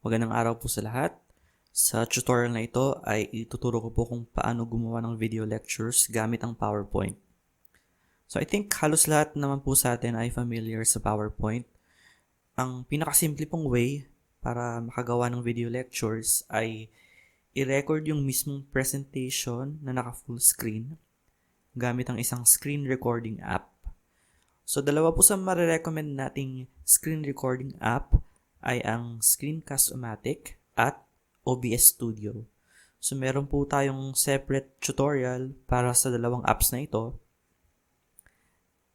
Magandang araw po sa lahat. Sa tutorial na ito ay ituturo ko po kung paano gumawa ng video lectures gamit ang PowerPoint. So I think halos lahat naman po sa atin ay familiar sa PowerPoint. Ang pinakasimple pong way para makagawa ng video lectures ay i-record yung mismong presentation na naka-full screen gamit ang isang screen recording app. So dalawa po sa marirecommend nating screen recording app ay ang Screencast-O-Matic at OBS Studio. So meron po tayong separate tutorial para sa dalawang apps na ito.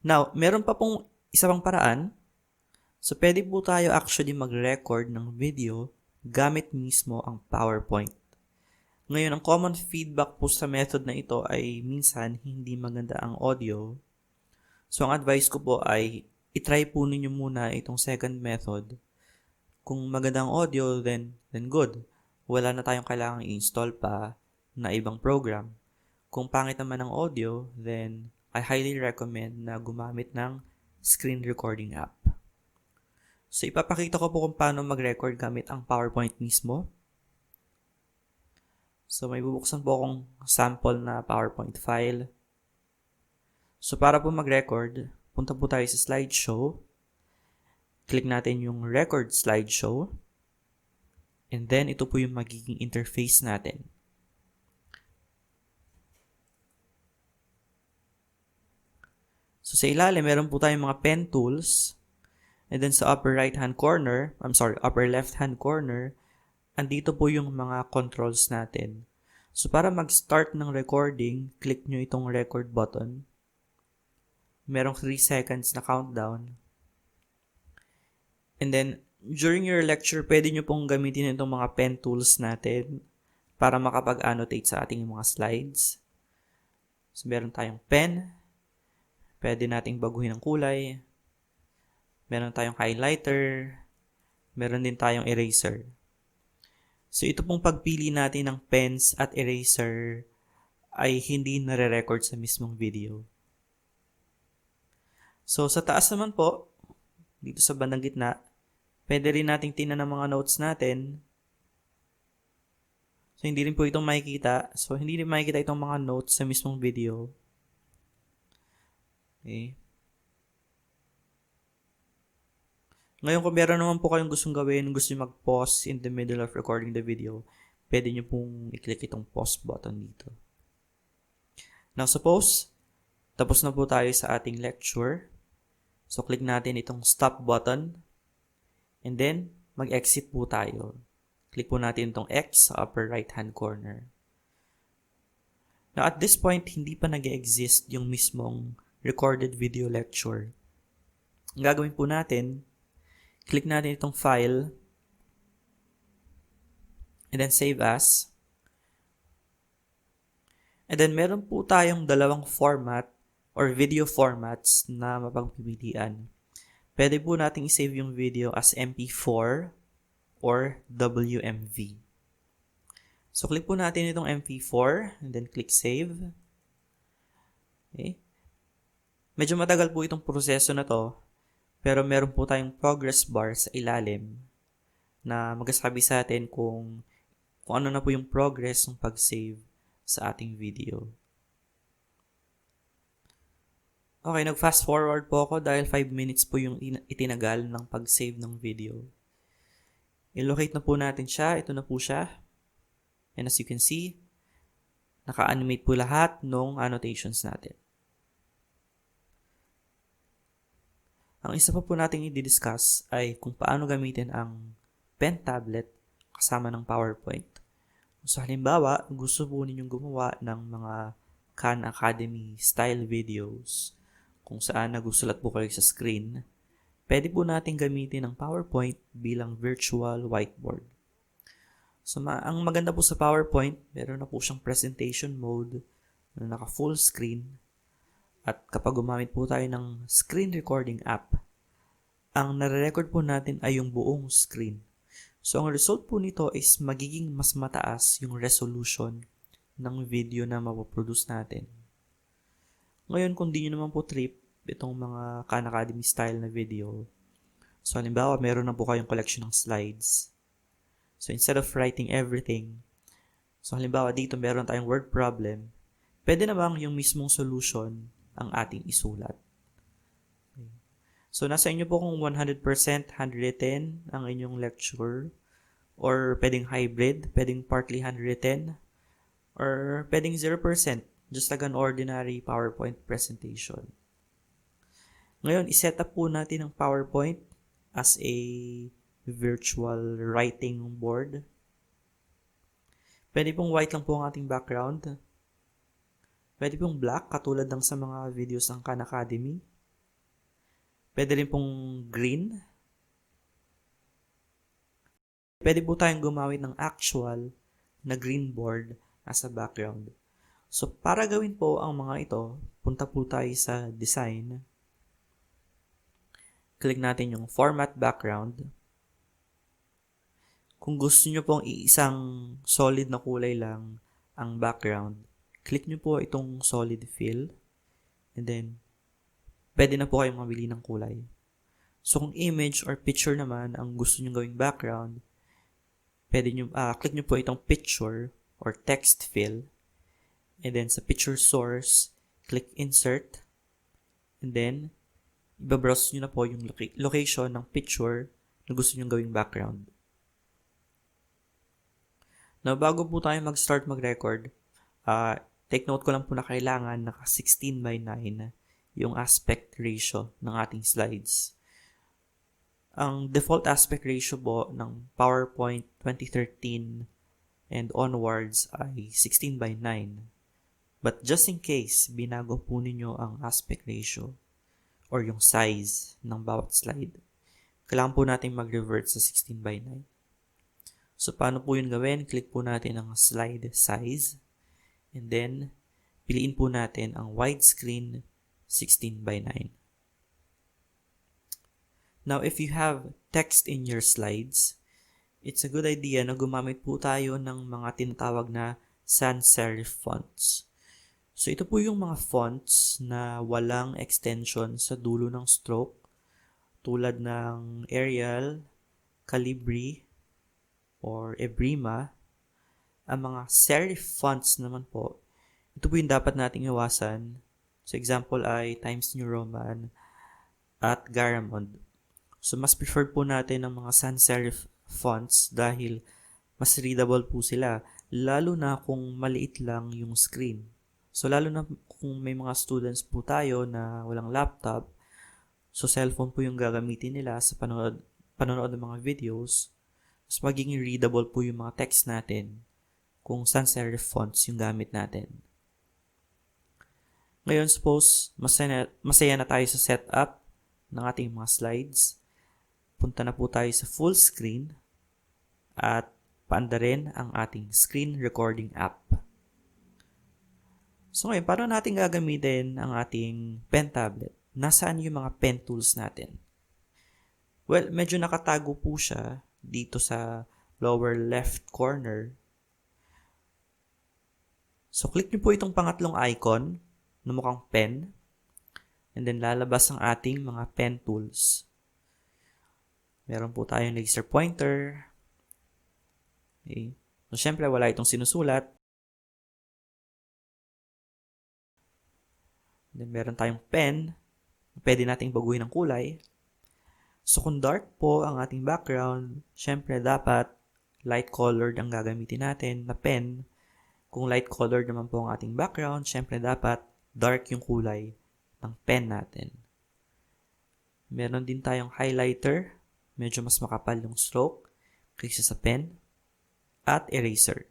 Now, meron pa pong isa pang paraan. So pwede po tayo actually mag-record ng video gamit mismo ang PowerPoint. Ngayon, ang common feedback po sa method na ito ay minsan hindi maganda ang audio. So ang advice ko po ay itry po ninyo muna itong second method. Kung magandang audio, then good. Wala na tayong kailangang i-install pa na ibang program. Kung pangit naman ang audio, then I highly recommend na gumamit ng screen recording app. So ipapakita ko po kung paano mag-record gamit ang PowerPoint mismo. So may bubuksan po akong sample na PowerPoint file. So para po mag-record, punta po tayo sa slideshow. Click natin yung record slideshow. And then, ito po yung magiging interface natin. So, sa ilalim, meron po tayong mga pen tools. And then, sa upper left-hand corner, andito po yung mga controls natin. So, para mag-start ng recording, click nyo itong record button. Merong 3 seconds na countdown. And then, during your lecture, pwede nyo pong gamitin itong mga pen tools natin para makapag-annotate sa ating mga slides. So, meron tayong pen. Pwede nating baguhin ang kulay. Meron tayong highlighter. Meron din tayong eraser. So, ito pong pagpili natin ng pens at eraser ay hindi nare-record sa mismong video. So, sa taas naman po, dito sa bandang gitna, pwede rin nating tingnan ang mga notes natin. So, hindi rin po itong makikita. So, hindi rin makikita itong mga notes sa mismong video. Okay. Ngayon, kung meron naman po kayong gustong gawin, gusto nyo mag-pause in the middle of recording the video, pwede nyo pong i-click itong pause button dito. Now, suppose, tapos na po tayo sa ating lecture. So, click natin itong stop button. And then, mag-exit po tayo. Click po natin itong X sa upper right-hand corner. Now, at this point, hindi pa nag-exist yung mismong recorded video lecture. Ang gagawin po natin, click natin itong file, and then save as. And then, meron po tayong dalawang format or video formats na mapagpipilian. Pwede po natin i-save yung video as MP4 or WMV. So, click po natin itong MP4 and then click save. Okay. Medyo matagal po itong proseso na to, pero meron po tayong progress bar sa ilalim na magsasabi sa atin kung ano na po yung progress ng pag-save sa ating video. Okay, nag-fast forward po ako dahil 5 minutes po yung itinagal ng pag-save ng video. I-locate na po natin siya. Ito na po siya. And as you can see, naka-animate po lahat ng annotations natin. Ang isa pa po natin i-discuss ay kung paano gamitin ang pen tablet kasama ng PowerPoint. So halimbawa, gusto po ninyong gumawa ng mga Khan Academy style videos kung saan nagusulat po kayo sa screen, pwede po natin gamitin ang PowerPoint bilang virtual whiteboard. So, ang maganda po sa PowerPoint, meron na po siyang presentation mode na naka full screen. At kapag gumamit po tayo ng screen recording app, ang nare-record po natin ay yung buong screen. So, ang result po nito is magiging mas mataas yung resolution ng video na mapoproduce natin. Ngayon, kung di nyo naman po trip itong mga Khan Academy style na video, so halimbawa, meron na po kayong collection ng slides. So, instead of writing everything, so halimbawa dito meron tayong word problem, pwede namang yung mismong solution ang ating isulat. Okay. So, nasa inyo po kung 100%, 110 ang inyong lecture, or pwedeng hybrid, pwedeng partly 110, or pwedeng 0%, just like an ordinary PowerPoint presentation. Ngayon, iset up po natin ang PowerPoint as a virtual writing board. Pwede pong white lang po ang ating background. Pwede pong black, katulad ng sa mga videos ng Khan Academy. Pwede rin pong green. Pwede po tayong gumamit ng actual na green board as a background. So, para gawin po ang mga ito, punta po tayo sa design. Click natin yung format background. Kung gusto nyo pong iisang solid na kulay lang ang background, click nyo po itong solid fill. And then, pwede na po kayong mamili ng kulay. So, kung image or picture naman ang gusto nyo gawing background, pwede nyo, click nyo po itong picture or text fill. And then, sa picture source, click insert. And then, ibabrowse nyo na po yung location ng picture na gusto nyo gawing background. Now, bago po tayo mag-start mag-record, take note ko lang po na kailangan naka 16:9 yung aspect ratio ng ating slides. Ang default aspect ratio po ng PowerPoint 2013 and onwards ay 16:9. But just in case binago po ninyo ang aspect ratio or yung size ng bawat slide, kailangan po natin mag-revert sa 16:9. So, paano po yun gawin? Click po natin ang slide size. And then, piliin po natin ang widescreen 16:9. Now, if you have text in your slides, it's a good idea na gumamit po tayo ng mga tinatawag na sans serif fonts. So, ito po yung mga fonts na walang extension sa dulo ng stroke, tulad ng Arial, Calibri, or Ebrima. Ang mga serif fonts naman po, ito po yung dapat nating iwasan. So, example ay Times New Roman at Garamond. So, mas preferred po natin ang mga sans serif fonts dahil mas readable po sila, lalo na kung maliit lang yung screen. So, lalo na kung may mga students po tayo na walang laptop, so cellphone po yung gagamitin nila sa panonood ng mga videos, mas magiging readable po yung mga text natin kung sans serif fonts yung gamit natin. Ngayon, suppose masaya na tayo sa setup ng ating mga slides. Punta na po tayo sa full screen at paanda rin ang ating screen recording app. So ngayon, paano natin gagamitin ang ating pen tablet? Nasaan yung mga pen tools natin? Well, medyo nakatago po siya dito sa lower left corner. So, click nyo po itong pangatlong icon na mukhang pen. And then, lalabas ang ating mga pen tools. Meron po tayong laser pointer. Okay. So, syempre, wala itong sinusulat. Then, meron tayong pen. Pwede nating baguhin ng kulay. So, kung dark po ang ating background, syempre dapat light colored ang gagamitin natin na pen. Kung light colored naman po ang ating background, syempre dapat dark yung kulay ng pen natin. Meron din tayong highlighter, medyo mas makapal yung stroke kaysa sa pen, at eraser.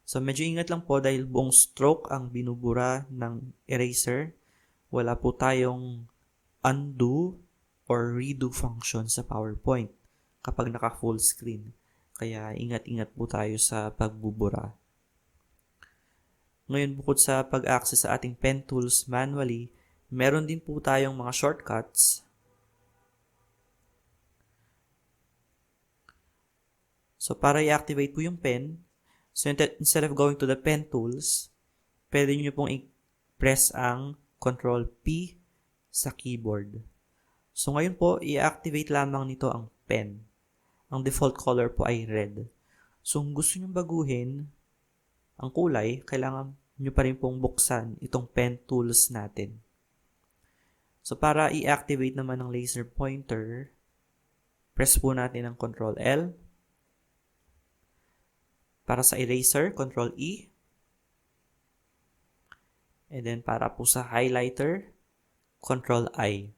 So, medyo ingat lang po dahil buong stroke ang binubura ng eraser. Wala po tayong undo or redo function sa PowerPoint kapag naka-full screen. Kaya ingat-ingat po tayo sa pagbubura. Ngayon, bukod sa pag-access sa ating pen tools manually, meron din po tayong mga shortcuts. So, para i-activate po yung pen, so instead of going to the pen tools, pwede nyo pong i-press ang Control P sa keyboard. So, ngayon po, i-activate lamang nito ang pen. ang default color po ay red. So, kung gusto nyo baguhin ang kulay, kailangan nyo pa rin pong buksan itong pen tools natin. So, para i-activate naman ang laser pointer, press po natin ang Ctrl L. Para sa eraser, Ctrl E. And then, para po sa highlighter, Ctrl I.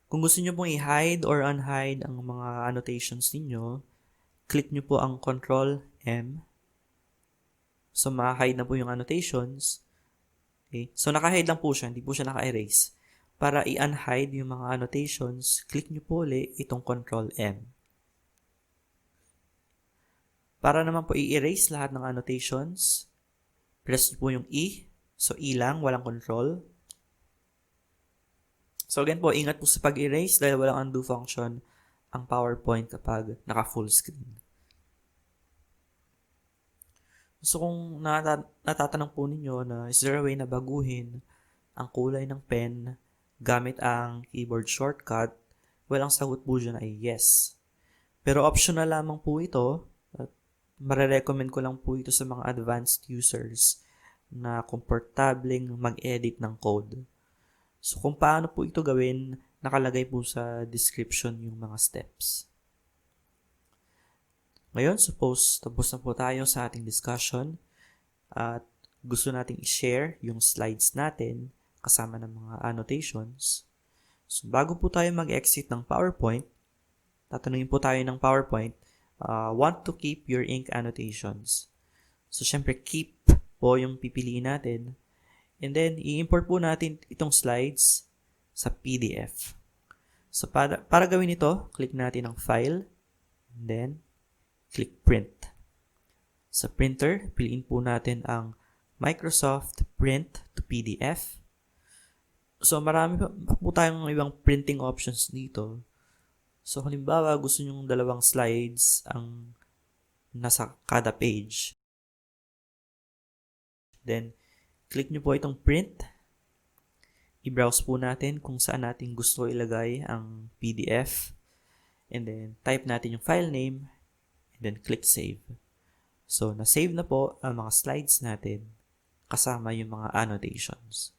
Kung gusto nyo pong i-hide or unhide ang mga annotations ninyo, click nyo po ang Ctrl M. So, ma-hide na po yung annotations. Okay? So, naka-hide lang po siya, hindi po siya naka-erase. Para i-unhide yung mga annotations, click nyo po ulit itong Ctrl M. Para naman po i-erase lahat ng annotations, press nyo po yung E. So, E lang, walang control. So, again po, ingat po sa pag-erase dahil walang undo function ang PowerPoint kapag naka-full screen. So, kung natatanong po ninyo na is there a way na baguhin ang kulay ng pen gamit ang keyboard shortcut, well, ang sagot po dyan ay yes. Pero optional lamang po ito at marirecommend ko lang po ito sa mga advanced users na komportableng mag-edit ng code. So, kung paano po ito gawin, nakalagay po sa description yung mga steps. Ngayon, suppose tapos na po tayo sa ating discussion at gusto nating i-share yung slides natin kasama ng mga annotations. So, bago po tayo mag-exit ng PowerPoint, tatanungin po tayo ng PowerPoint, want to keep your ink annotations. So, syempre, keep po yung pipiliin natin. And then, i-import po natin itong slides sa PDF. So, para gawin ito, click natin ang File, and then, click Print. Sa printer, piliin po natin ang Microsoft Print to PDF. So, marami po tayong ibang printing options dito. So, halimbawa, gusto nyo dalawang slides ang nasa kada page. Then, click nyo po itong Print. I-browse po natin kung saan natin gusto ilagay ang PDF. And then, type natin yung file name. And then, click Save. So, na-save na po ang mga slides natin kasama yung mga annotations.